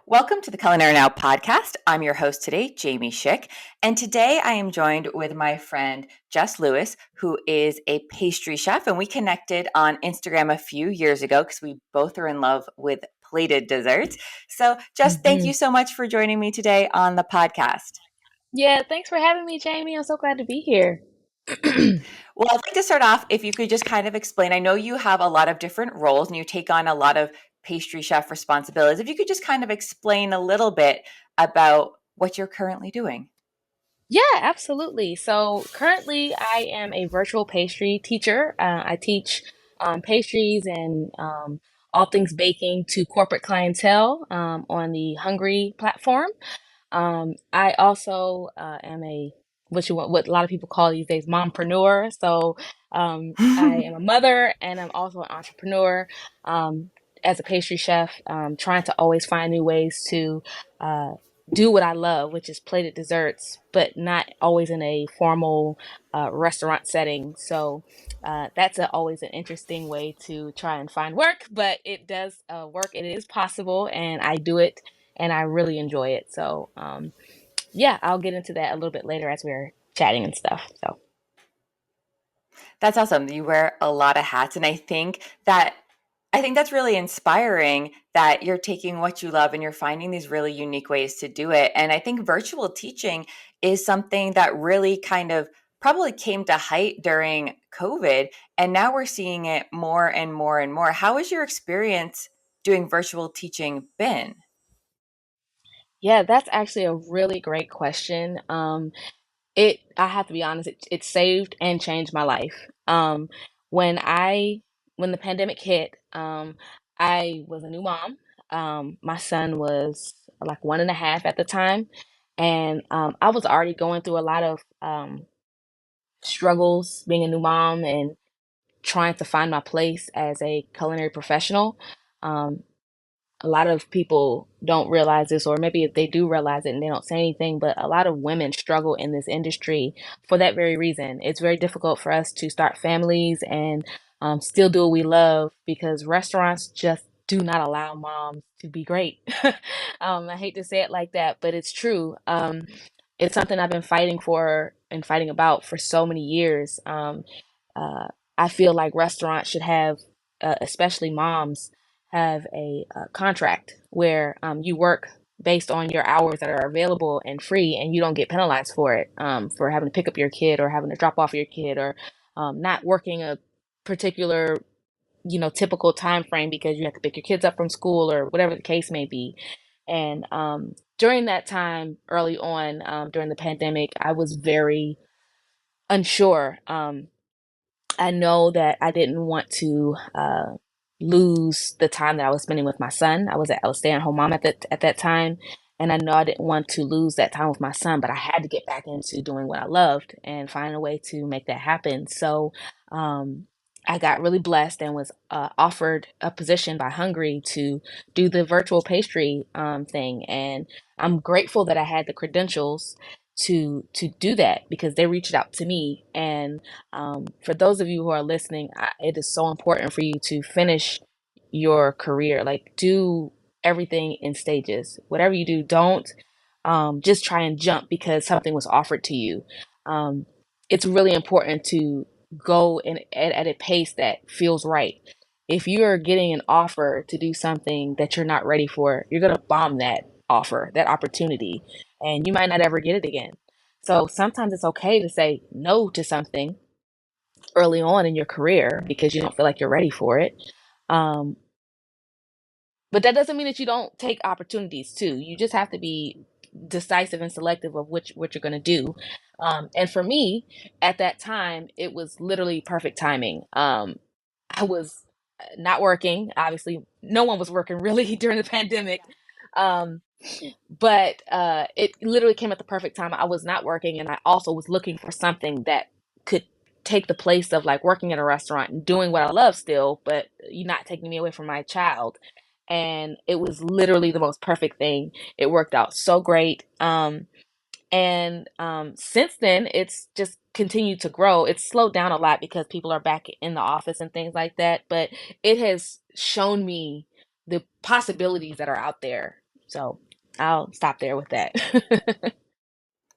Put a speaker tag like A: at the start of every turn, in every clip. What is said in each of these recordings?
A: Welcome to the Culinary Now podcast. I'm your host today, Jaime Schick, and today I am joined with my friend Jess Lewis, who is a pastry chef, and we connected on Instagram a few years ago because we both are in love with plated desserts. So, Jess, thank
B: hmm
A: you so much for joining me today on the podcast.
B: Yeah, thanks for having me, Jamie. I'm so glad to be here.
A: Well, I'd like to start off if you could just kind of explain. I know you have a lot of different roles and you take on a lot of pastry chef responsibilities. If you could just kind of explain a little bit about what you're currently doing.
B: Yeah, absolutely. So currently, I am a virtual pastry teacher. I teach pastries and all things baking to corporate clientele on the Hungry platform. I also am what a lot of people call these days mompreneur. So I am a mother and I'm also an entrepreneur. Um, as a pastry chef, trying to always find new ways to uh, do what I love, which is plated desserts, but not always in a formal restaurant setting. So that's always an interesting way to try and find work, but it does work. It is possible, and I do it and I really enjoy it. So, yeah, I'll get into that a little bit later as we're chatting and stuff. So,
A: That's awesome. You wear a lot of hats. And I think that's really inspiring that you're taking what you love and you're finding these really unique ways to do it. And I think virtual teaching is something that really kind of probably came to height during COVID. And now we're seeing it more and more and more. How has your experience doing virtual teaching been?
B: yeah, that's actually a really great question. I have to be honest, it saved and changed my life. When I, when the pandemic hit, I was a new mom. My son was like 1.5 at the time. And I was already going through a lot of struggles being a new mom and trying to find my place as a culinary professional. Um, a lot of people don't realize this, or maybe if they do realize it and they don't say anything, but a lot of women struggle in this industry for that very reason. It's very difficult for us to start families and still do what we love because restaurants just do not allow moms to be great. I hate to say it like that, but it's true. It's something I've been fighting for and fighting about for so many years. Uh, I feel like restaurants should have, especially moms, have a contract where you work based on your hours that are available and free, and you don't get penalized for it, for having to pick up your kid or having to drop off your kid or not working a particular, typical time frame because you have to pick your kids up from school or whatever the case may be. And during that time, early on, during the pandemic, I was very unsure. I know that I didn't want to lose the time that I was spending with my son. I was staying home mom at that time, and I know I didn't want to lose that time with my son. But I had to get back into doing what I loved and find a way to make that happen. So um, I got really blessed and was offered a position by Hungry to do the virtual pastry thing, and I'm grateful that I had the credentials to do that because they reached out to me. And for those of you who are listening, it is so important for you to finish your career. Like, do everything in stages. Whatever you do, don't just try and jump because something was offered to you. Um, it's really important to go at a pace that feels right. If you are getting an offer to do something that you're not ready for, you're going to bomb that offer, that opportunity, and you might not ever get it again. So sometimes it's okay to say no to something early on in your career because you don't feel like you're ready for it. Um, but that doesn't mean that you don't take opportunities too. You just have to be decisive and selective of which what you're going to do. And for me, at that time, it was literally perfect timing. I was not working. Obviously, no one was working really during the pandemic. Um, but it literally came at the perfect time. I was not working, and I also was looking for something that could take the place of like working at a restaurant and doing what I love still, but you're not taking me away from my child. And it was literally the most perfect thing. It worked out so great. And since then, it's just continued to grow. It's slowed down a lot because people are back in the office and things like that. But it has shown me the possibilities that are out there. So I'll stop there with that.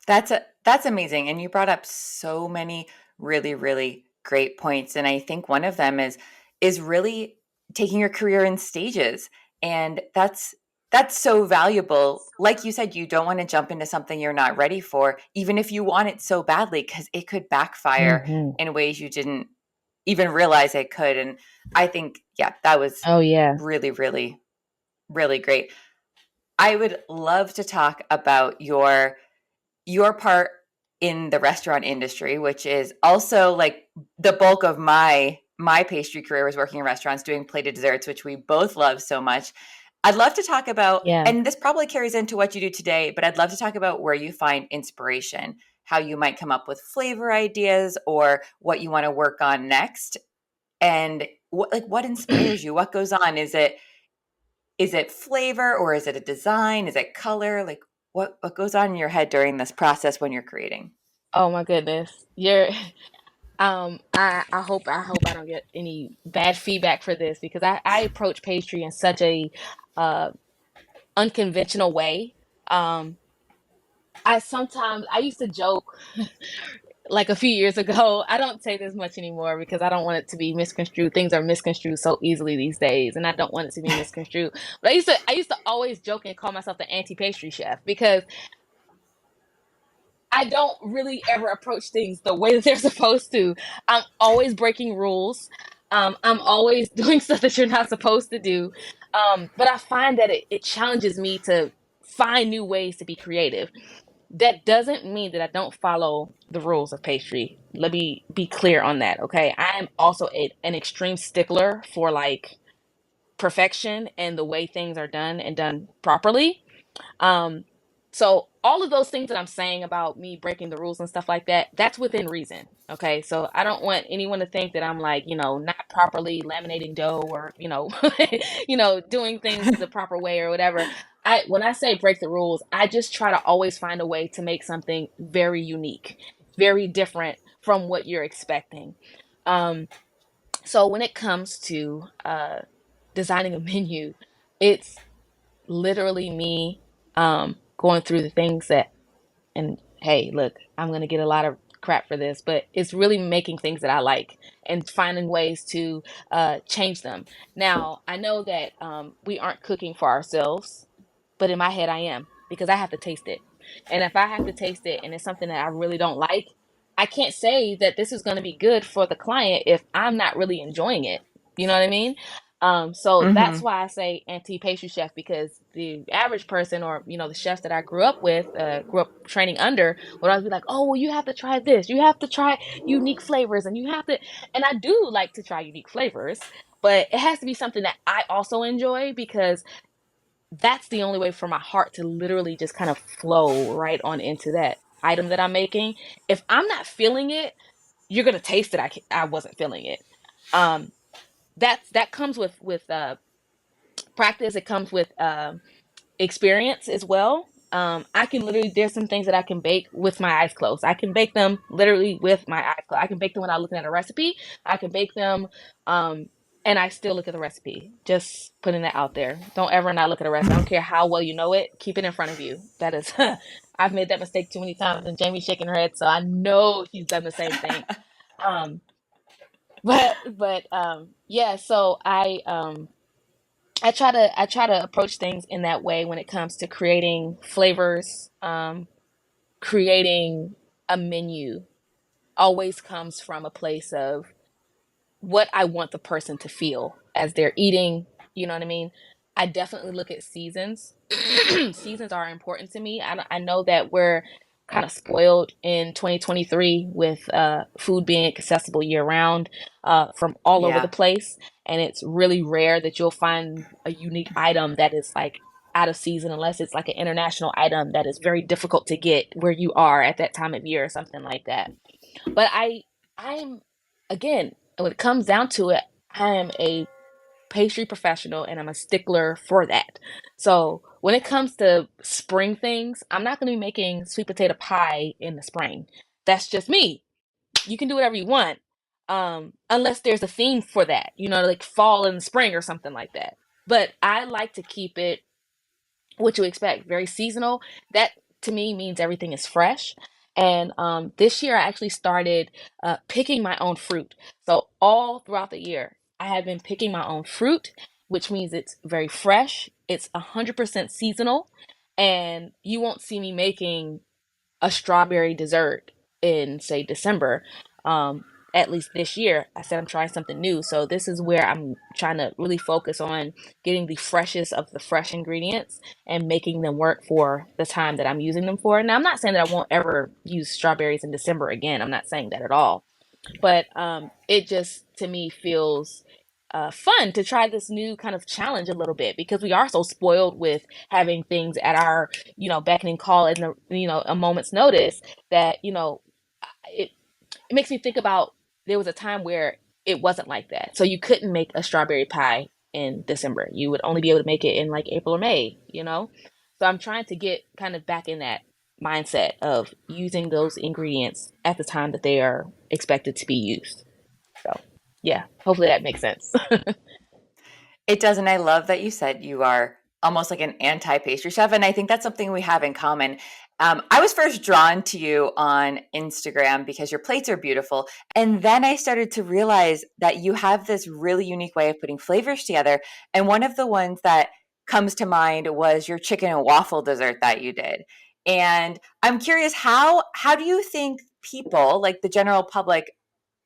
A: That's amazing, and you brought up so many really, really great points, and I think one of them is really taking your career in stages, and that's so valuable. Like you said, you don't wanna jump into something you're not ready for, even if you want it so badly, because it could backfire
B: Hmm.
A: in ways you didn't even realize it could, and I think, yeah, that was
B: Oh yeah.
A: really, really, really great. I would love to talk about your part in the restaurant industry, which is also like the bulk of my pastry career was working in restaurants doing plated desserts, which we both love so much. I'd love to talk about,
B: Yeah.
A: and this probably carries into what you do today, but I'd love to talk about where you find inspiration, how you might come up with flavor ideas or what you want to work on next. And what inspires you? What goes on? Is it flavor or is it a design? Is it color? Like what goes on in your head during this process when you're creating?
B: Oh my goodness. You're I hope I don't get any bad feedback for this because I approach pastry in such a uh unconventional way. Um I used to joke like a few years ago. I don't say this much anymore because I don't want it to be misconstrued. Things are misconstrued so easily these days, and I don't want it to be misconstrued. But I used to always joke and call myself the anti-pastry chef because I don't really ever approach things the way that they're supposed to. I'm always breaking rules. I'm always doing stuff that you're not supposed to do. But I find that it challenges me to find new ways to be creative. That doesn't mean that I don't follow the rules of pastry. Let me be clear on that, okay? I am also an extreme stickler for like perfection and the way things are done and done properly. Um, so all of those things that I'm saying about me breaking the rules and stuff like that, that's within reason. Okay. So I don't want anyone to think that I'm like, not properly laminating dough or, doing things the proper way or whatever. When I say break the rules, I just try to always find a way to make something very unique, very different from what you're expecting. Um, so when it comes to designing a menu, it's literally me going through the things that, and hey, look, I'm gonna get a lot of crap for this, but it's really making things that I like and finding ways to change them. Now I know that we aren't cooking for ourselves, but in my head I am because I have to taste it. And if I have to taste it and it's something that I really don't like, I can't say that this is going to be good for the client if I'm not really enjoying it. You know what I mean? So that's
A: Mhm.
B: why I say anti-pastry chef because the average person or the chefs that I grew up with, grew up training under, would always be like, "Oh, well, you have to try this. You have to try unique flavors, and you have to." And I do like to try unique flavors, but it has to be something that I also enjoy because that's the only way for my heart to literally just kind of flow right on into that item that I'm making. If I'm not feeling it, you're gonna taste that I wasn't feeling it. Um, that comes with practice. It comes with experience as well. I can literally, there's some things that I can bake with my eyes closed. I can bake them literally with my eyes closed. I can bake them without looking at a recipe. I can bake them, um, and I still look at the recipe. Just putting that out there. Don't ever not look at a recipe. I don't care how well you know it. Keep it in front of you. That is, I've made that mistake too many times, and Jamie's shaking her head, so I know she's done the same thing. Um, but yeah. So I try to approach things in that way when it comes to creating flavors, creating a menu always comes from a place of what I want the person to feel as they're eating. You know what I mean? I definitely look at seasons. Seasons are important to me. I know that we're kind of spoiled in 2023 with food being accessible year round from all over the
A: Yeah.
B: place. And it's really rare that you'll find a unique item that is like out of season unless it's like an international item that is very difficult to get where you are at that time of year or something like that. But I'm again, when it comes down to it, I am a pastry professional and I'm a stickler for that. So when it comes to spring things, I'm not going to be making sweet potato pie in the spring. That's just me. You can do whatever you want, unless there's a theme for that, like fall and spring or something like that. But I like to keep it what you expect, very seasonal. That to me means everything is fresh. And this year, I actually started picking my own fruit. So all throughout the year, I have been picking my own fruit, which means it's very fresh. It's 100% seasonal, and you won't see me making a strawberry dessert in, say, December. Um, at least this year, I said I'm trying something new. So this is where I'm trying to really focus on getting the freshest of the fresh ingredients and making them work for the time that I'm using them for. Now, I'm not saying that I won't ever use strawberries in December again. I'm not saying that at all. But it just to me feels fun to try this new kind of challenge a little bit because we are so spoiled with having things at our, beckoning call and a moment's notice that, it, it makes me think about there was a time where it wasn't like that. So you couldn't make a strawberry pie in December. You would only be able to make it in like April or May. So I'm trying to get kind of back in that mindset of using those ingredients at the time that they are expected to be used. So, yeah, hopefully that makes sense.
A: It does, and I love that you said you are almost like an anti-pastry chef, and I think that's something we have in common. I was first drawn to you on Instagram because your plates are beautiful, and then I started to realize that you have this really unique way of putting flavors together. And one of the ones that comes to mind was your chicken and waffle dessert that you did. And I'm curious, how do you think people, like the general public,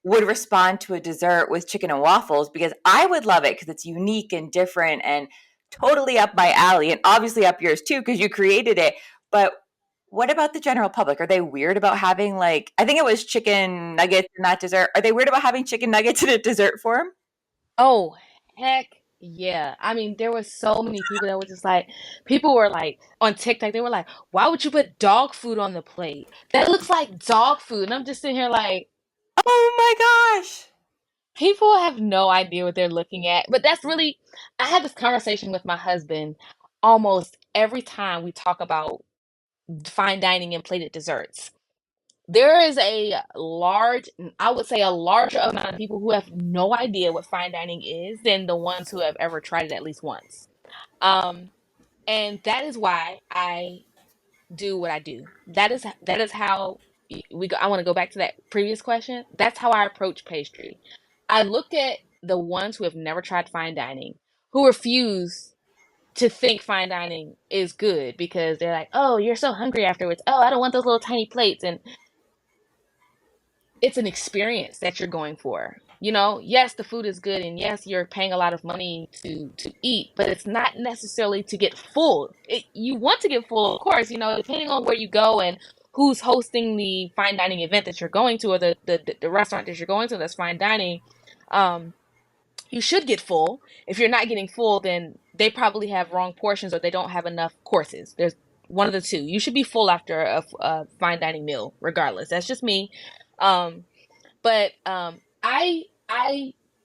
A: would respond to a dessert with chicken and waffles? Because I would love it because it's unique and different and totally up my alley, and obviously up yours too because you created it. But what about the general public? Are they weird about having, like, I think it was chicken nuggets in that dessert? Are they weird about having chicken nuggets in a dessert form?
B: Oh, heck yeah. I mean, there were so many people that were just like, people were like, on TikTok, they were like, why would you put dog food on the plate? That looks like dog food. And I'm just sitting here like,
A: Oh my gosh.
B: people have no idea what they're looking at. But that's really, I had this conversation with my husband almost every time we talk about fine dining and plated desserts. There is a large, I would say a larger amount of people who have no idea what fine dining is than the ones who have ever tried it at least once. Um, and that is why I do what I do. That is how we go. I want to go back to that previous question. That's how I approach pastry. I look at the ones who have never tried fine dining, who refuse to think fine dining is good because they're like, "Oh, you're so hungry afterwards. Oh, I don't want those little tiny plates." And it's an experience that you're going for. Yes, the food is good, and yes, you're paying a lot of money to eat, but it's not necessarily to get full. You want to get full, of course, depending on where you go and who's hosting the fine dining event that you're going to, or the restaurant that you're going to that's fine dining. Um, you should get full. If you're not getting full, then they probably have wrong portions or they don't have enough courses. There's one of the two. You should be full after a fine dining meal, regardless. That's just me. Um, but I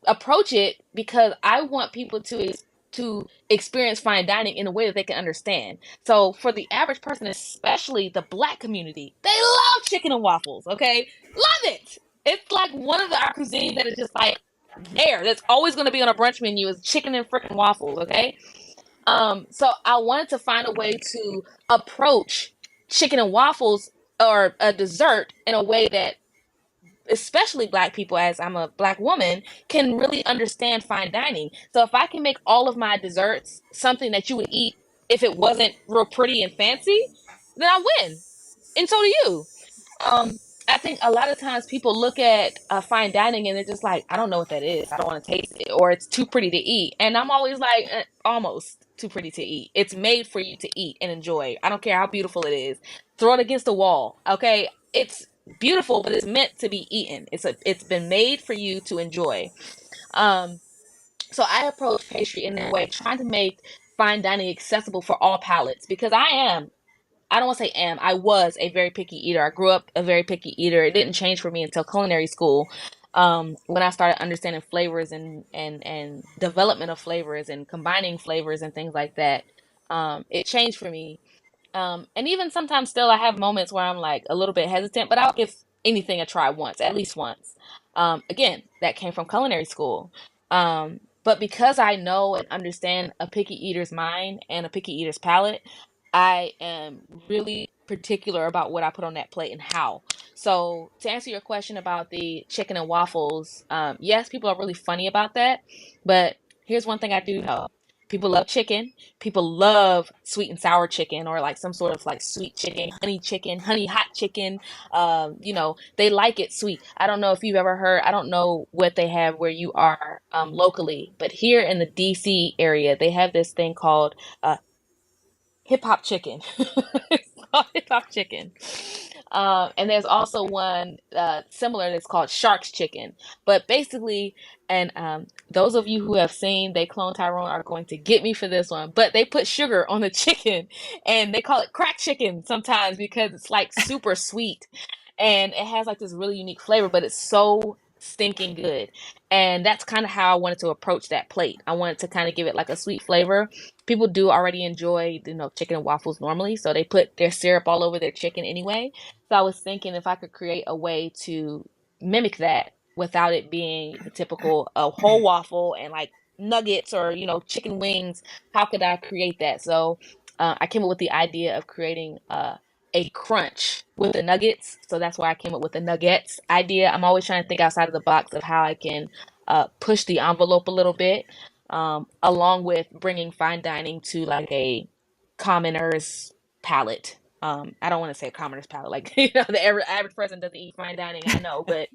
B: approach it because I want people to experience fine dining in a way that they can understand. So for the average person, especially the Black community, they love chicken and waffles. Okay, love it. It's like one of our cuisines that is just like there. That's always going to be on a brunch menu is chicken and freaking waffles. Okay, so I wanted to find a way to approach chicken and waffles or a dessert in a way that especially Black people, as I'm a Black woman, can really understand fine dining. So if I can make all of my desserts something that you would eat if it wasn't real pretty and fancy, then I win. And so do you. Um, I think a lot of times people look at fine dining and they're just like, I don't know what that is. I don't want to taste it, or it's too pretty to eat. And I'm always like, almost too pretty to eat. It's made for you to eat and enjoy. I don't care how beautiful it is. Throw it against the wall, okay? It's beautiful, but it's meant to be eaten. It's been made for you to enjoy. Um, so I approach pastry in that way, trying to make fine dining accessible for all palates because I don't want to say I was a very picky eater. I grew up a very picky eater. It didn't change for me until culinary school. When I started understanding flavors and development of flavors and combining flavors and things like that, it changed for me. And even sometimes still I have moments where I'm like a little bit hesitant, but I'll give anything a try once, at least once. Again, that came from culinary school. But because I know and understand a picky eater's mind and a picky eater's palate, I am really particular about what I put on that plate and how. So to answer your question about the chicken and waffles, yes, people are really funny about that. But here's one thing I do know. People love chicken. People love sweet and sour chicken or like some sort of like sweet chicken, honey hot chicken. They like it sweet. I don't know if you've ever heard, I don't know what they have where you are locally, but here in the DC area, they have this thing called hip hop chicken. It's called hip hop chicken. And there's also one similar that's called Shark's chicken. But basically, and those of you who have seen They Clone Tyrone are going to get me for this one. But they put sugar on the chicken and they call it crack chicken sometimes because it's like super sweet. And it has like this really unique flavor, but it's so stinking good. And that's kind of how I wanted to approach that plate. I wanted to kind of give it like a sweet flavor. People do already enjoy, chicken and waffles normally, so they put their syrup all over their chicken anyway. So I was thinking if I could create a way to mimic that without it being the typical whole waffle and like nuggets or chicken wings, how could I create that? So I came up with the idea of creating a crunch with the nuggets. So that's why I came up with the nuggets idea. I'm always trying to think outside of the box of how I can push the envelope a little bit, along with bringing fine dining to like a commoner's palate. I don't want to say commoner's palate, like the average person doesn't eat fine dining. I know, but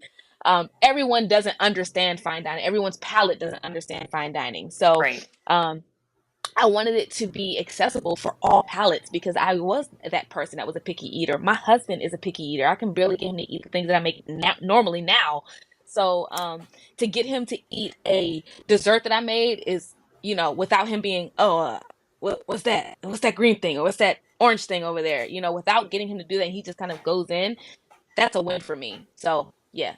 B: everyone doesn't understand fine dining. Everyone's palate doesn't understand fine dining. So
A: Right.
B: um, I wanted it to be accessible for all palates because I was that person that was a picky eater. My husband is a picky eater. I can barely get him to eat the things that I make normally now. So to get him to eat a dessert that I made is, without him being, oh, what's that? What's that green thing? Or what's that orange thing over there? Without getting him to do that, he just kind of goes in. That's a win for me. So yeah,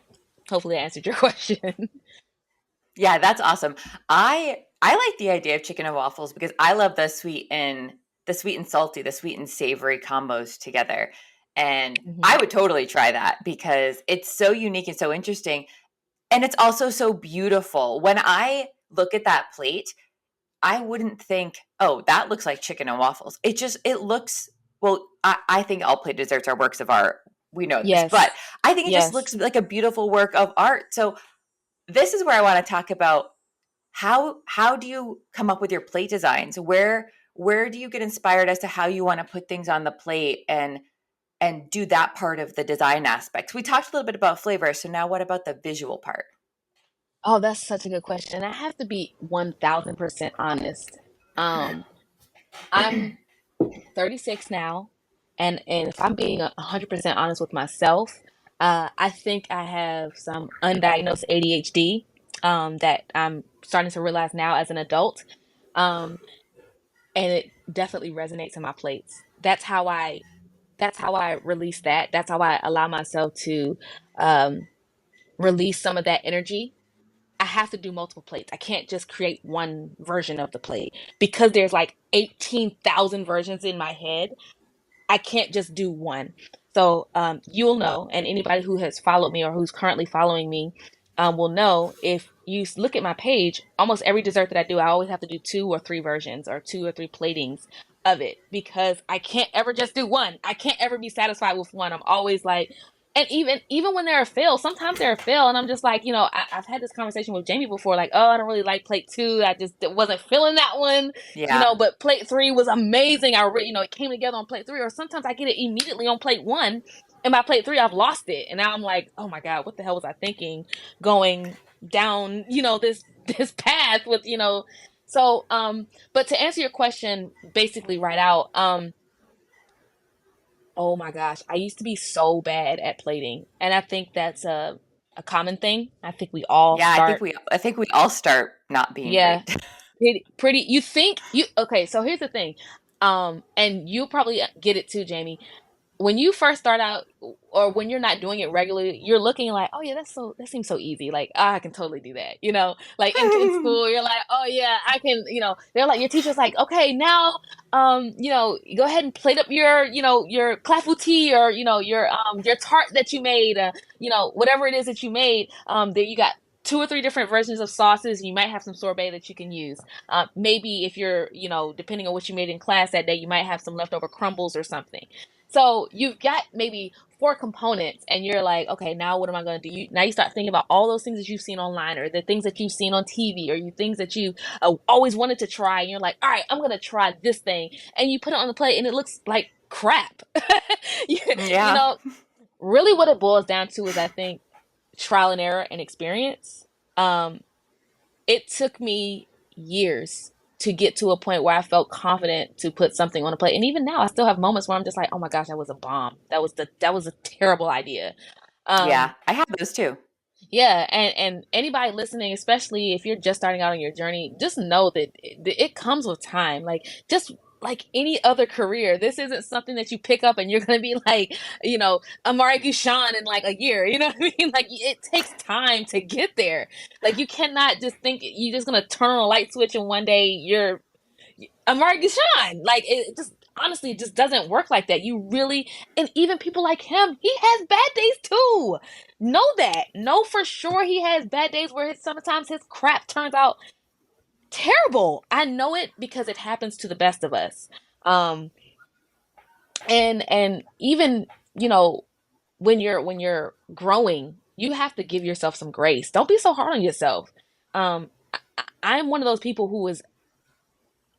B: hopefully I answered your question.
A: Yeah, that's awesome. I like the idea of chicken and waffles because I love the sweet and salty, the sweet and savory combos together. And I
B: Hmm.
A: would totally try that because it's so unique and so interesting. And it's also so beautiful. When I look at that plate, I wouldn't think, oh, that looks like chicken and waffles. It looks, well, I think all plate desserts are works of art. We know this, but
B: Yes.
A: I think it just
B: Yes.
A: looks like a beautiful work of art. So this is where I want to talk about how do you come up with your plate designs? Where do you get inspired as to how you want to put things on the plate and do that part of the design aspects? We talked a little bit about flavor, so now what about the visual part?
B: Oh, that's such a good question. And I have to be 1000% honest. Um, I'm 36 now, and if I'm being 100% honest with myself, I think I have some undiagnosed ADHD that I'm starting to realize now as an adult. Um, and it definitely resonates in my plates. That's how I release that. That's how I allow myself to um, release some of that energy. I have to do multiple plates. I can't just create one version of the plate because there's like 18,000 versions in my head. I can't just do one. So you'll know, and anybody who has followed me or who's currently following me will know if you look at my page, almost every dessert that I do, I always have to do two or three versions or two or three platings of it because I can't ever just do one. I can't ever be satisfied with one. I'm always like, and even when there are fails, sometimes there are fail, and I'm just like, I've had this conversation with Jamie before, like, oh, I don't really like plate two. I just wasn't feeling that one,
A: Yeah.
B: but plate three was amazing. It came together on plate three, or sometimes I get it immediately on plate one, and by plate three, I've lost it, and now I'm like, oh my god, what the hell was I thinking? Going down, this path with, so but to answer your question, basically right out, oh my gosh, I used to be so bad at plating, and I think that's a common thing. I think we all
A: Yeah,
B: start,
A: I think we all start not being
B: yeah,
A: great.
B: pretty. You think you okay? So here's the thing, and you'll probably get it too, Jamie. When you first start out, or when you're not doing it regularly, you're looking like, oh yeah, that seems so easy. Like, I can totally do that. Like in school, you're like, oh yeah, I can. They're like, your teacher's like, okay, now, go ahead and plate up your clafouti, or your tart that you made, whatever it is that you made. There you got two or three different versions of sauces. You might have some sorbet that you can use. Maybe if you're, depending on what you made in class that day, you might have some leftover crumbles or something. So you've got maybe four components, and you're like, okay, now what am I going to do? Now you start thinking about all those things that you've seen online, or the things that you've seen on TV, or you things that you always wanted to try, and you're like, all right, I'm going to try this thing, and you put it on the plate, and it looks like crap. you, you
A: Yeah.
B: know, really, what it boils down to is, I think, trial and error and experience. Um, it took me years to get to a point where I felt confident to put something on a plate. And even now, I still have moments where I'm just like, "Oh my gosh, that was a bomb. That was a terrible idea." Um,
A: Yeah. I have those too.
B: yeah, and anybody listening, especially if you're just starting out on your journey, just know that it comes with time. Like, just like any other career, this isn't something that you pick up and you're gonna be like, Amari Gushan in like a year. You know what I mean? Like, it takes time to get there. Like, you cannot just think you're just gonna turn on a light switch and one day you're Amari Gushan. Like, it just honestly, it just doesn't work like that. You really, and even people like him, he has bad days too. Know that. Know for sure he has bad days where sometimes his crap turns out terrible. I know it because it happens to the best of us. Um, and even, you know, when you're growing, you have to give yourself some grace. Don't be so hard on yourself. I'm one of those people who is,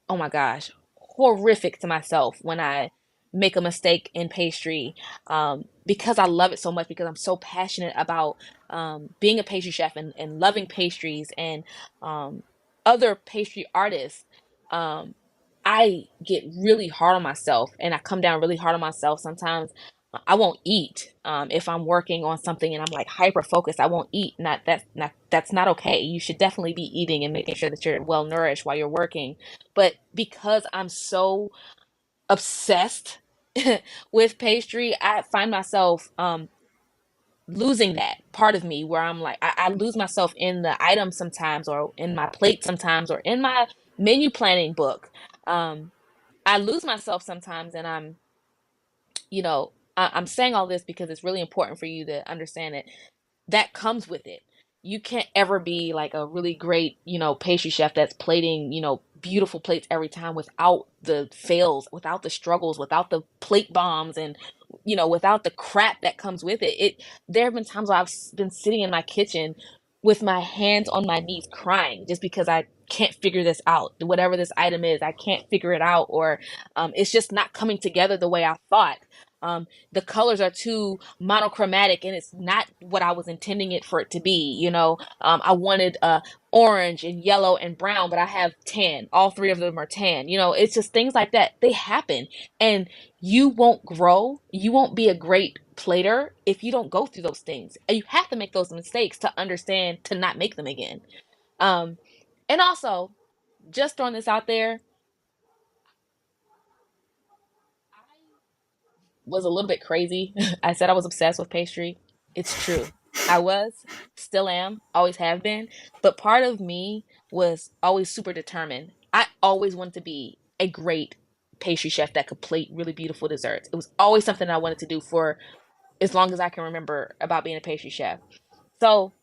B: oh my gosh, horrific to myself when I make a mistake in pastry, because I love it so much, because I'm so passionate about being a pastry chef, and loving pastries, and um, other pastry artists. Um, I get really hard on myself, and I come down really hard on myself. Sometimes I won't eat if I'm working on something and I'm like hyper focused. I won't eat. That's not okay. You should definitely be eating and making sure that you're well nourished while you're working. But because I'm so obsessed with pastry, I find myself losing that part of me, where I'm like, I lose myself in the items sometimes, or in my plate sometimes, or in my menu planning book. Um, I lose myself sometimes, and I'm saying all this because it's really important for you to understand it, that comes with it. You can't ever be like a really great, pastry chef that's plating, beautiful plates every time, without the fails, without the struggles, without the plate bombs, and without the crap that comes with it. There have been times where I've been sitting in my kitchen with my hands on my knees crying, just because I can't figure this out. Whatever this item is, I can't figure it out, or it's just not coming together the way I thought. The colors are too monochromatic, and it's not what I was intending it for it to be. I wanted orange and yellow and brown, but I have tan. All three of them are tan. It's just things like that. They happen, and you won't grow. You won't be a great plater if you don't go through those things. And you have to make those mistakes to understand to not make them again. Um, and also, just throwing this out there, was a little bit crazy. I said I was obsessed with pastry. It's true. I was, still am, always have been. But part of me was always super determined. I always wanted to be a great pastry chef that could plate really beautiful desserts. It was always something I wanted to do for as long as I can remember about being a pastry chef. So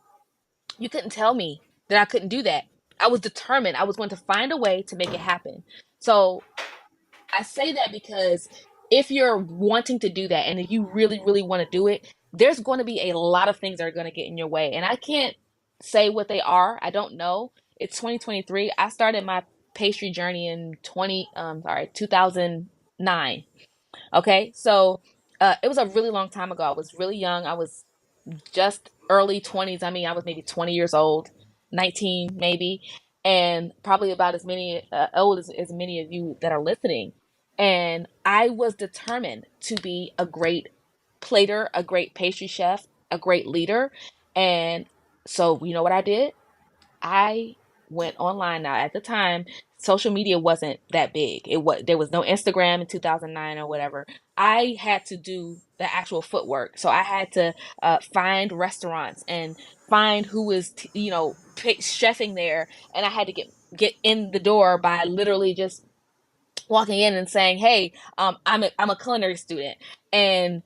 B: you couldn't tell me that I couldn't do that. I was determined. I was going to find a way to make it happen. So I say that because if you're wanting to do that, and if you really, really want to do it, there's going to be a lot of things that are going to get in your way. And I can't say what they are. I don't know. It's 2023. I started my pastry journey in 2009. Okay. So it was a really long time ago. I was really young. I was just early 20s. I mean, I was maybe 20 years old, 19 maybe, and probably about as many old as many of you that are listening. And I was determined to be a great plater, a great pastry chef, a great leader. And so, you know what I did? I went online. Now, at the time, social media wasn't that big. There was no Instagram in 2009 or whatever. I had to do the actual footwork. So I had to find restaurants and find who was chefing there, and I had to get in the door by literally just walking in and saying, "Hey, I'm a culinary student," and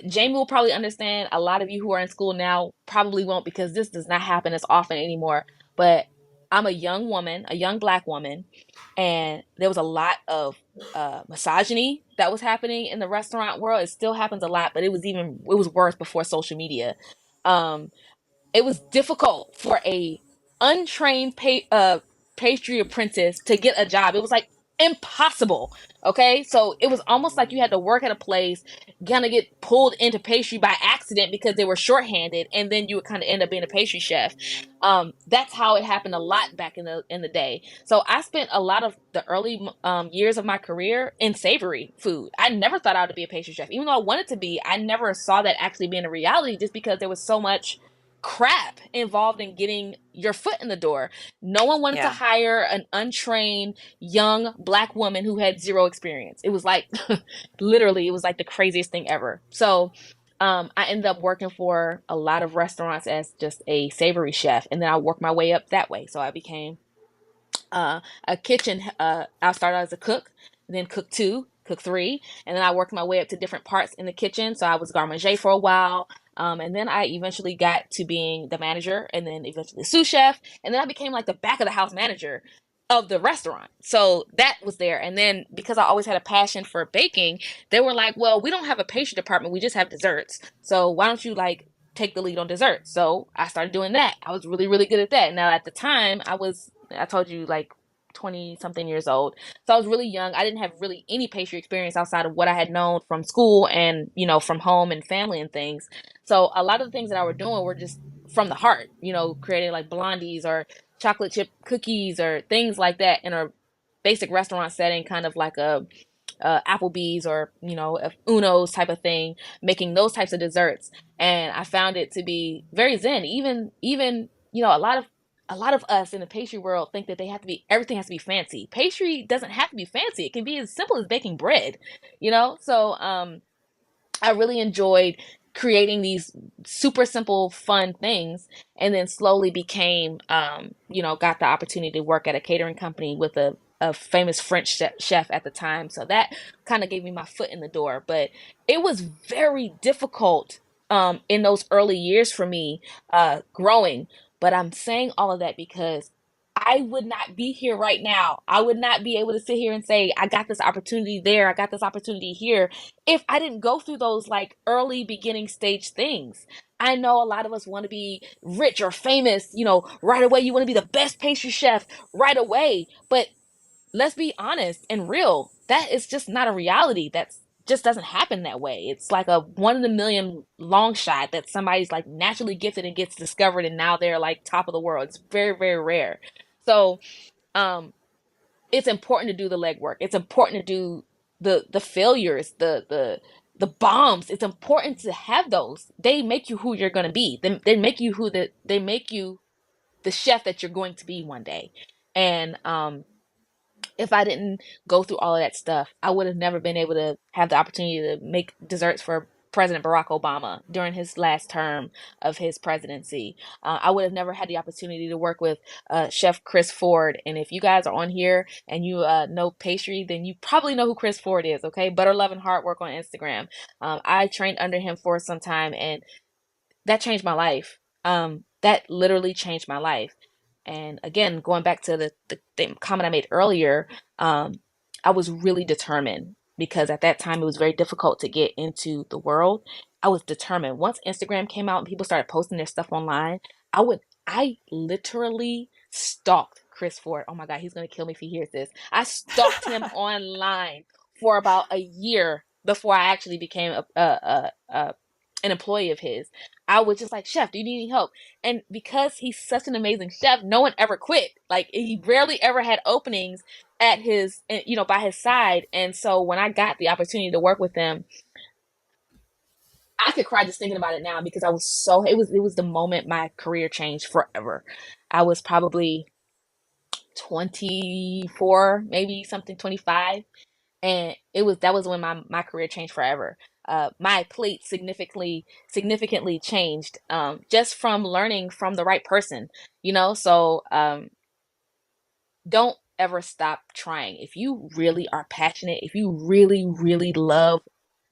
B: Jamie will probably understand. A lot of you who are in school now probably won't, because this does not happen as often anymore. But I'm a young woman, a young black woman, and there was a lot of misogyny that was happening in the restaurant world. It still happens a lot, but it was worse before social media. Um, it was difficult for a untrained pastry apprentice to get a job. It was like impossible. Okay, so it was almost like you had to work at a place, gonna get pulled into pastry by accident because they were shorthanded, and then you would kind of end up being a pastry chef. That's how it happened a lot back in the day. So I spent a lot of the early years of my career in savory food. I never thought I would be a pastry chef, even though I wanted to be. I never saw that actually being a reality, just because there was so much crap involved in getting your foot in the door. No one wanted to
A: Yeah.
B: hire an untrained young black woman who had zero experience. It was like literally, it was like the craziest thing ever. So I ended up working for a lot of restaurants as just a savory chef, and then I worked my way up that way. So I became a kitchen. I started as a cook, then cook two, cook three, and then I worked my way up to different parts in the kitchen. So I was garde manger for a while, and then I eventually got to being the manager, and then eventually sous chef, and then I became like the back of the house manager of the restaurant. So that was there. And then because I always had a passion for baking, they were like, "Well, we don't have a pastry department. We just have desserts. So why don't you like take the lead on desserts?" So I started doing that. I was really, really good at that. Now at the time, I told you, like 20 something years old. So I was really young. I didn't have really any pastry experience outside of what I had known from school and, from home and family and things. So a lot of the things that I were doing were just from the heart, creating like blondies or chocolate chip cookies or things like that in a basic restaurant setting, kind of like a Applebee's or a Uno's type of thing, making those types of desserts. And I found it to be very zen. Even a lot of us in the pastry world think that everything has to be fancy. Pastry doesn't have to be fancy. It can be as simple as baking bread. So I really enjoyed creating these super simple, fun things, and then slowly became, got the opportunity to work at a catering company with a famous French chef at the time. So that kind of gave me my foot in the door. But it was very difficult in those early years for me growing. But I'm saying all of that because I would not be here right now. I would not be able to sit here and say, I got this opportunity there, I got this opportunity here, if I didn't go through those like early beginning stage things. I know a lot of us want to be rich or famous, right away. You want to be the best pastry chef right away. But let's be honest and real. That is just not a reality. That's just doesn't happen that way. It's like a one in a million long shot that somebody's like naturally gifted and gets discovered and now they're like top of the world. It's very, very rare. So, um, it's important to do the legwork. It's important to do the failures, the bombs. It's important to have those. They make you who you're gonna be. They make you they make you the chef that you're going to be one day. And if I didn't go through all of that stuff, I would have never been able to have the opportunity to make desserts for President Barack Obama during his last term of his presidency. I would have never had the opportunity to work with Chef Chris Ford. And if you guys are on here and you know pastry, then you probably know who Chris Ford is, okay? Butter Love and Hard Work on Instagram. I trained under him for some time, and that changed my life. That literally changed my life. And again, going back to the comment I made earlier, I was really determined because at that time it was very difficult to get into the world. I was determined. Once Instagram came out and people started posting their stuff online, I literally stalked Chris Ford. Oh my God, he's gonna kill me if he hears this. I stalked him online for about a year before I actually became an employee of his. I was just like, "Chef, do you need any help?" And because he's such an amazing chef, no one ever quit. Like he rarely ever had openings at his, by his side. And so when I got the opportunity to work with him, I could cry just thinking about it now because it was the moment my career changed forever. I was probably 24, maybe something 25, and that was when my career changed forever. My plate significantly changed, just from learning from the right person. So don't ever stop trying. If you really are passionate, if you really, really love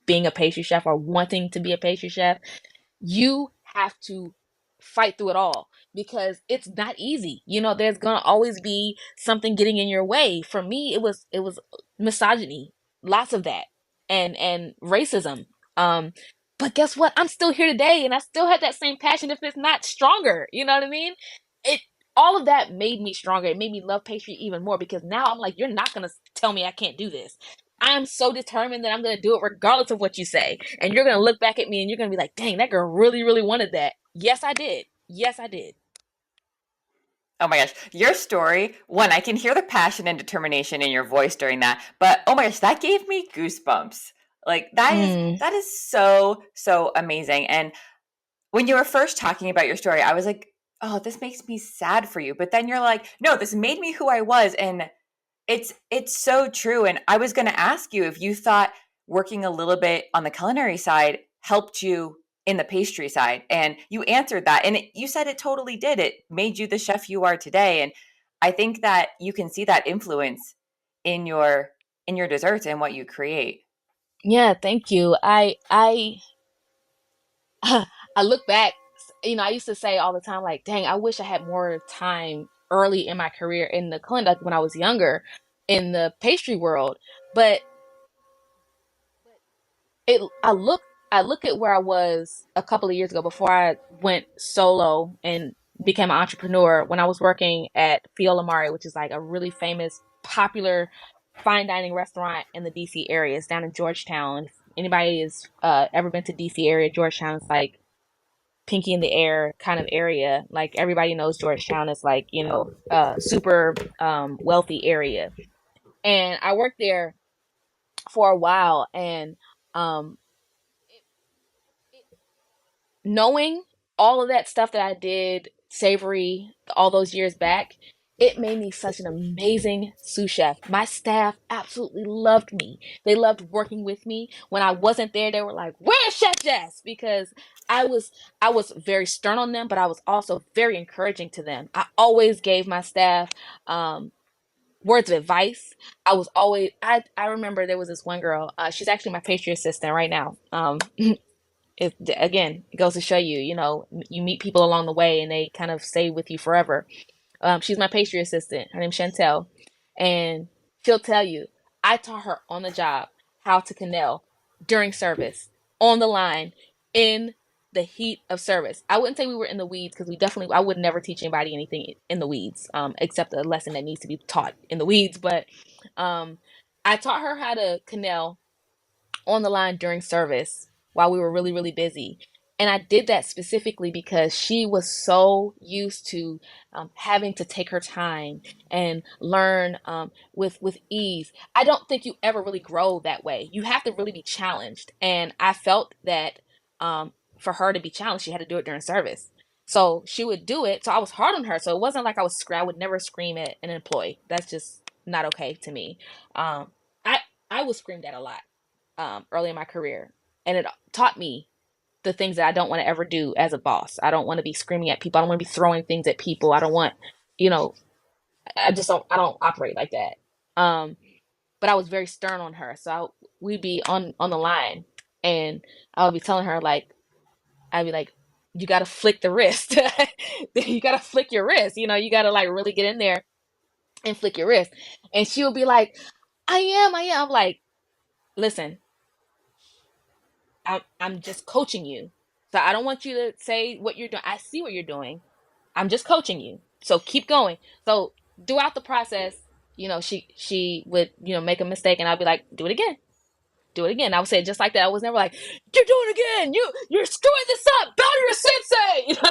B: being a pastry chef or wanting to be a pastry chef, you have to fight through it all because it's not easy. You know, there's gonna always be something getting in your way. For me, it was misogyny, lots of that, and racism. Um, but guess what? I'm still here today, and I still have that same passion, if it's not stronger. You know what I mean? It all of that made me stronger. It made me love pastry even more because now I'm like, you're not gonna tell me I can't do this. I am so determined that I'm going to do it regardless of what you say. And you're going to look back at me and you're going to be like, dang, that girl really, really wanted that. Yes, I did. Yes, I did.
A: Oh my gosh, your story, one, I can hear the passion and determination in your voice during that, but oh my gosh, that gave me goosebumps. Like
B: Mm,
A: that is so amazing. And when you were first talking about your story, I was like, "Oh, this makes me sad for you." But then you're like, "No, this made me who I was." And it's so true, and I was gonna ask you if you thought working a little bit on the culinary side helped you in the pastry side, and you answered that, and you said it totally did. It made you the chef you are today, and I think that you can see that influence in your desserts and what you create.
B: yeah, thank you. I look back, I used to say all the time, like, dang, I wish I had more time early in my career in the culinary, like when I was younger in the pastry world. But it I look at where I was a couple of years ago before I went solo and became an entrepreneur when I was working at Fiola Mare, which is like a really famous, popular fine dining restaurant in the DC area. It's down in Georgetown. If anybody has ever been to DC area, Georgetown is like pinky in the air kind of area. Like everybody knows Georgetown is like, super wealthy area. And I worked there for a while and um knowing all of that stuff that I did savory all those years back, it made me such an amazing sous chef. My staff absolutely loved me. They loved working with me. When I wasn't there, they were like, "Where's Chef Jess?" Because I was very stern on them, but I was also very encouraging to them. I always gave my staff um, words of advice. I remember there was this one girl. She's actually my pastry assistant right now. It goes to show you, you meet people along the way and they kind of stay with you forever. She's my pastry assistant. Her name's Chantel, and she'll tell you I taught her on the job how to cannelle during service, on the line, in the heat of service. I wouldn't say we were in the weeds because I would never teach anybody anything in the weeds, except a lesson that needs to be taught in the weeds. But um, I taught her how to cannelle on the line during service while we were really, really busy. And I did that specifically because she was so used to having to take her time and learn with ease. I don't think you ever really grow that way. You have to really be challenged. And I felt that for her to be challenged, she had to do it during service. So she would do it. So I was hard on her. So it wasn't like I would never scream at an employee. That's just not okay to me. Um, I I was screamed at a lot early in my career, and it taught me the things that I don't want to ever do as a boss. I don't want to be screaming at people. I don't want to be throwing things at people. I don't want, you know, I just don't. I don't operate like that. Um, but I was very stern on her, so we'd be on the line, and I would be telling her like, I'd be like, you got to flick the wrist. You got to flick your wrist. You got to like really get in there and flick your wrist. And she would be like, I am. I'm like, listen, I'm just coaching you. So I don't want you to say what you're doing. I see what you're doing. I'm just coaching you. So keep going. So throughout the process, she would, make a mistake and I'd be like, do it again. Do it again. I would say it just like that. I was never like, you're doing it again. You're screwing this up. Bow to your sensei.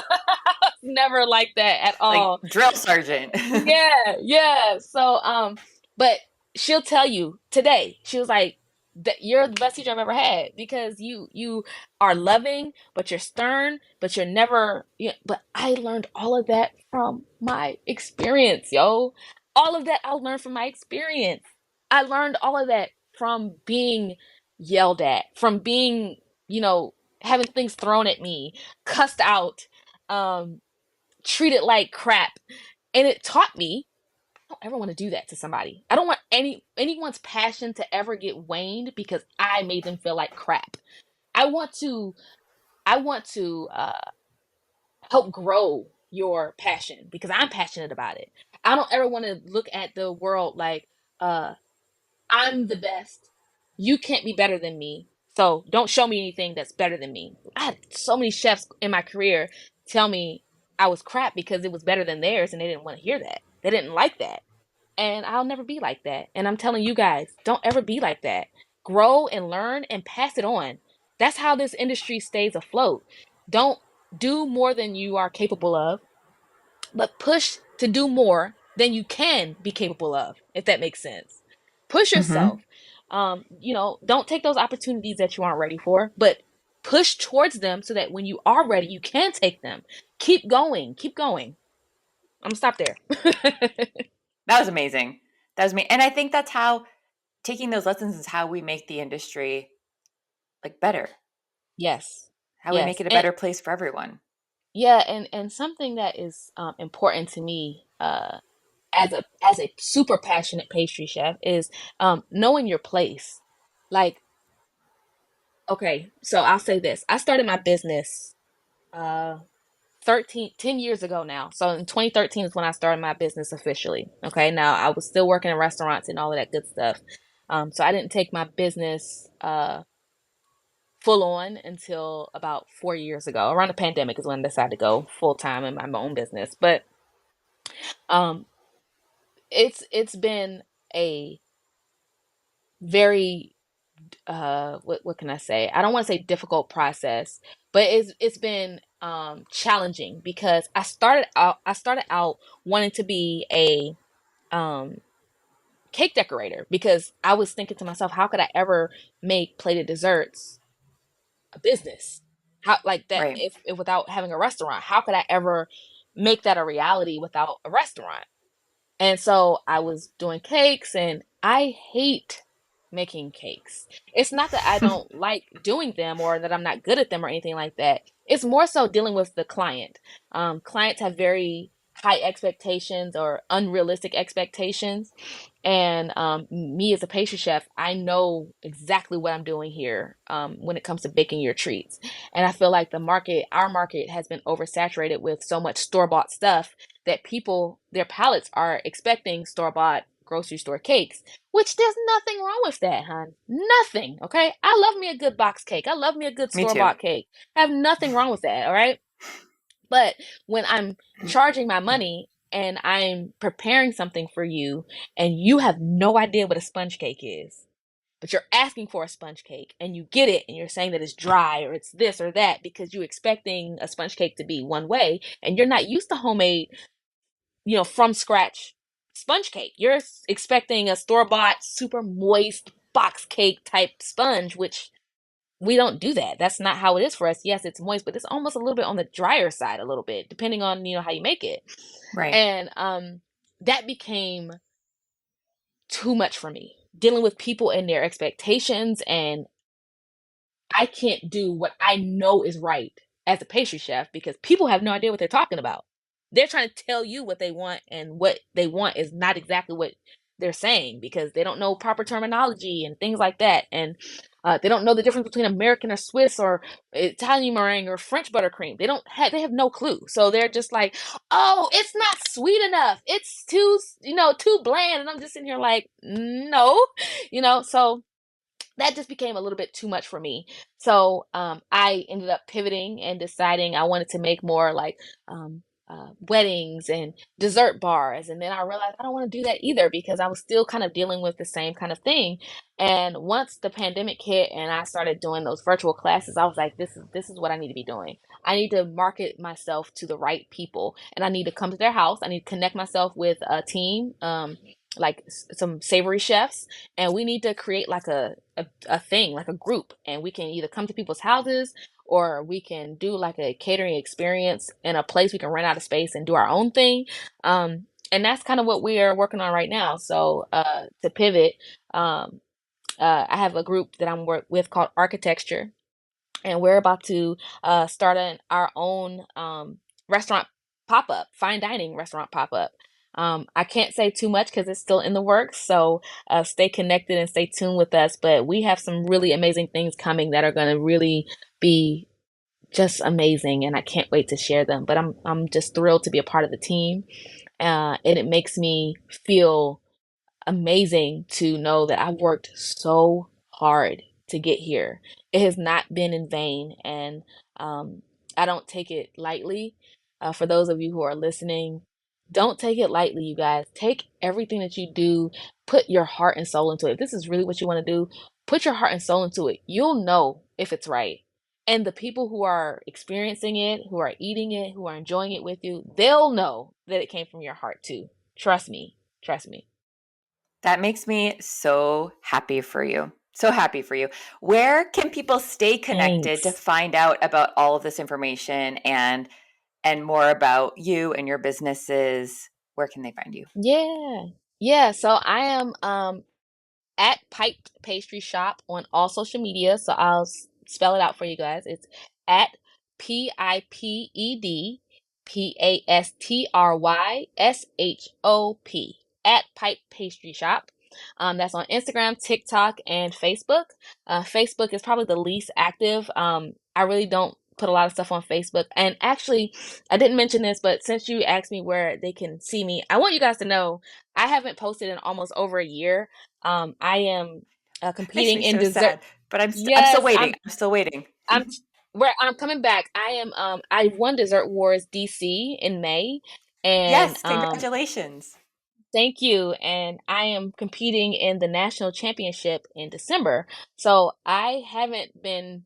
B: Never like that at
A: Like
B: all.
A: drill sergeant.
B: Yeah, yeah. So, but she'll tell you today, she was like, that you're the best teacher I've ever had because you are loving, but you're stern, but you're never, but I learned all of that from my experience, yo. All of that I learned from my experience. I learned all of that from being yelled at, from being, having things thrown at me, cussed out, um, treated like crap. And it taught me don't ever want to do that to somebody. I don't want anyone's passion to ever get waned because I made them feel like crap. I want to I want to help grow your passion because I'm passionate about it. I don't ever want to look at the world like uh I'm the best. You can't be better than me. So don't show me anything that's better than me. I had so many chefs in my career tell me I was crap because it was better than theirs and they didn't want to hear that. They didn't like that. And I'll never be like that. And I'm telling you guys, don't ever be like that. Grow and learn and pass it on. That's how this industry stays afloat. Don't do more than you are capable of, but push to do more than you can be capable of, if that makes sense. Push
A: Mm-hmm.
B: yourself. Don't take those opportunities that you aren't ready for, but push towards them so that when you are ready, you can take them. Keep going. Keep going. I'm gonna stop there.
A: That was amazing. That was me. And I think that's how taking those lessons is how we make the industry like better,
B: Yes.
A: how we make
B: Yes.
A: it a
B: And
A: better place for everyone.
B: yeah, and something that is important to me as a super passionate pastry chef is knowing your place. Like, okay, so I'll say this. I started my business uh 10 years ago now. So in 2013 is when I started my business officially. Okay, now I was still working in restaurants and all of that good stuff. So I didn't take my business full on until about 4 years ago. Around the pandemic is when I decided to go full time in my own business. But um it's been a very what can I say? I don't want to say difficult process, but it's been challenging because I started out wanting to be a um cake decorator because I was thinking to myself, how could I ever make plated desserts a business? How like that
A: Right.
B: if without having a restaurant, how could I ever make that a reality without a restaurant? And so I was doing cakes and I hate making cakes. It's not that I don't like doing them or that I'm not good at them or anything like that. It's more so dealing with the client. Clients have very high expectations or unrealistic expectations. And me as a pastry chef, I know exactly what I'm doing here when it comes to baking your treats. And I feel like our market has been oversaturated with so much store-bought stuff that people, their palates are expecting store-bought grocery store cakes, which there's nothing wrong with that, hon. Nothing, okay? I love me a good box cake. I love me a good
A: Me too.
B: store-bought cake. I have nothing wrong with that, all right? But when I'm charging my money and I'm preparing something for you and you have no idea what a sponge cake is, but you're asking for a sponge cake and you get it and you're saying that it's dry or it's this or that because you're expecting a sponge cake to be one way and you're not used to homemade, from scratch sponge cake. You're expecting a store-bought super moist box cake type sponge, which we don't do that. That's not how it is for us. Yes, it's moist, but it's almost a little bit on the drier side a little bit, depending on, how you make it.
A: Right.
B: And that became too much for me. Dealing with people and their expectations and I can't do what I know is right as a pastry chef because people have no idea what they're talking about. They're trying to tell you what they want, and what they want is not exactly what they're saying because they don't know proper terminology and things like that. And they don't know the difference between American or Swiss or Italian meringue or French buttercream. They have no clue. So they're just like, oh, it's not sweet enough. It's too bland. And I'm just sitting here like, no, so that just became a little bit too much for me. So I ended up pivoting and deciding I wanted to make more like weddings and dessert bars. And then I realized I don't want to do that either because I was still kind of dealing with the same kind of thing. And once the pandemic hit and I started doing those virtual classes, I was like, this is what I need to be doing. I need to market myself to the right people, and I need to come to their house. I need to connect myself with a team. Like some savory chefs, and we need to create like a thing, like a group, and we can either come to people's houses or we can do like a catering experience in a place we can rent out of space and do our own thing. And that's kind of what we are working on right now. So to pivot, I have a group that I'm work with called Architecture, and we're about to start our own restaurant pop-up, fine dining restaurant pop-up. I can't say too much because it's still in the works. So stay connected and stay tuned with us. But we have some really amazing things coming that are going to really be just amazing, and I can't wait to share them. But I'm just thrilled to be a part of the team, and it makes me feel amazing to know that I've worked so hard to get here. It has not been in vain, and um, I don't take it lightly. For those of you who are listening, don't take it lightly, you guys. Take everything that you do, put your heart and soul into it. If this is really what you want to do, put your heart and soul into it. You'll know if it's right. And the people who are experiencing it, who are eating it, who are enjoying it with you, they'll know that it came from your heart too. Trust me. Trust me.
A: That makes me so happy for you. So happy for you. Where can people stay connected to
B: Thanks.
A: find out about all of this information and more about you and your businesses? Where can they find you?
B: Yeah. Yeah. So I am at Piped Pastry Shop on all social media. So I'll spell it out for you guys. It's at PIPEDPASTRYSHOP at Pipe Pastry Shop. That's on Instagram, TikTok, and Facebook. Facebook is probably the least active. I really don't put a lot of stuff on Facebook. And actually, I didn't mention this, but since you asked me where they can see me, I want you guys to know I haven't posted in almost over a year. I am
A: Makes
B: competing
A: me
B: in
A: so
B: dessert.
A: sad, but I'm still
B: Yes,
A: waiting. I'm still waiting.
B: I'm where I'm coming back. I won Dessert Wars DC in May, and
A: Yes, congratulations.
B: thank you. And I am competing in the national championship in December. So I haven't been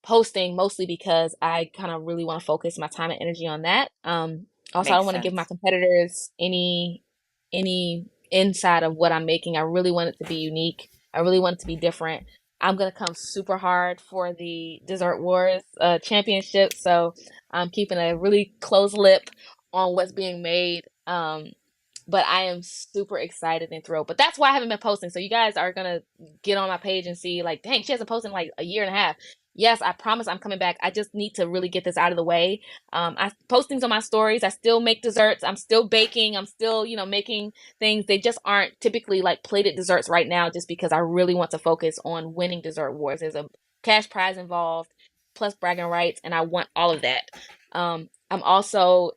B: posting mostly because I kind of really want to focus my time and energy on that. Also, I don't
A: Makes
B: want to give my
A: sense.
B: competitors any inside of what I'm making. I really want it to be unique. I really want it to be different. I'm gonna come super hard for the Dessert Wars championship, so I'm keeping a really close lip on what's being made. But I am super excited and thrilled. But that's why I haven't been posting. So you guys are gonna get on my page and see like, dang, she hasn't posted in like a year and a half. Yes, I promise I'm coming back. I just need to really get this out of the way. I post things on my stories. I still make desserts. I'm still baking. I'm still, making things. They just aren't typically like plated desserts right now, just because I really want to focus on winning Dessert Wars. There's a cash prize involved, plus bragging rights, and I want all of that. I'm also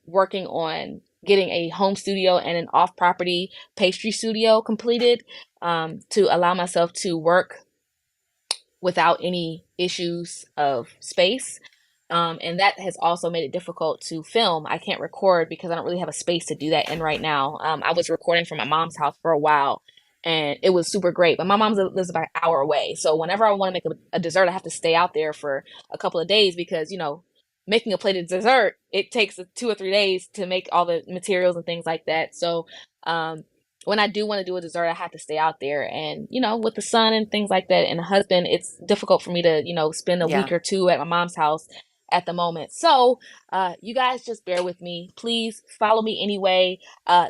B: working on getting a home studio and an off property pastry studio completed to allow myself to work without any issues of space. And that has also made it difficult to film. I can't record because I don't really have a space to do that in right now. I was recording from my mom's house for a while and it was super great. But my mom lives about an hour away. So whenever I want to make a dessert, I have to stay out there for a couple of days because, making a plated dessert, it takes 2 or 3 days to make all the materials and things like that. So, when I do want to do a dessert, I have to stay out there. And, with the son and things like that and a husband, it's difficult for me to, spend a
A: Yeah.
B: week or two at my mom's house at the moment. So, you guys just bear with me. Please follow me anyway.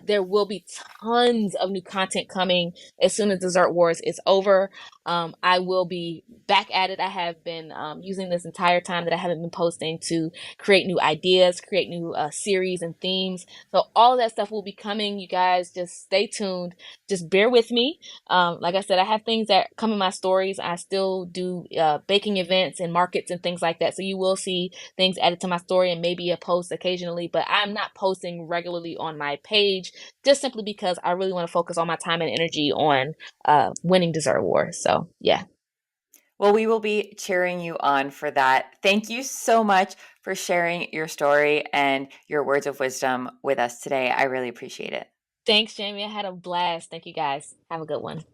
B: There will be tons of new content coming as soon as Dessert Wars is over. I will be back at it. I have been using this entire time that I haven't been posting to create new ideas, create new series and themes. So all of that stuff will be coming. You guys just stay tuned. Just bear with me. Like I said, I have things that come in my stories. I still do baking events and markets and things like that. So you will see things added to my story and maybe a post occasionally, but I'm not posting regularly on my page just simply because I really want to focus all my time and energy on winning Dessert Wars. So yeah.
A: Well, we will be cheering you on for that. Thank you so much for sharing your story and your words of wisdom with us today. I really appreciate it.
B: Thanks, Jamie. I had a blast. Thank you guys. Have a good one.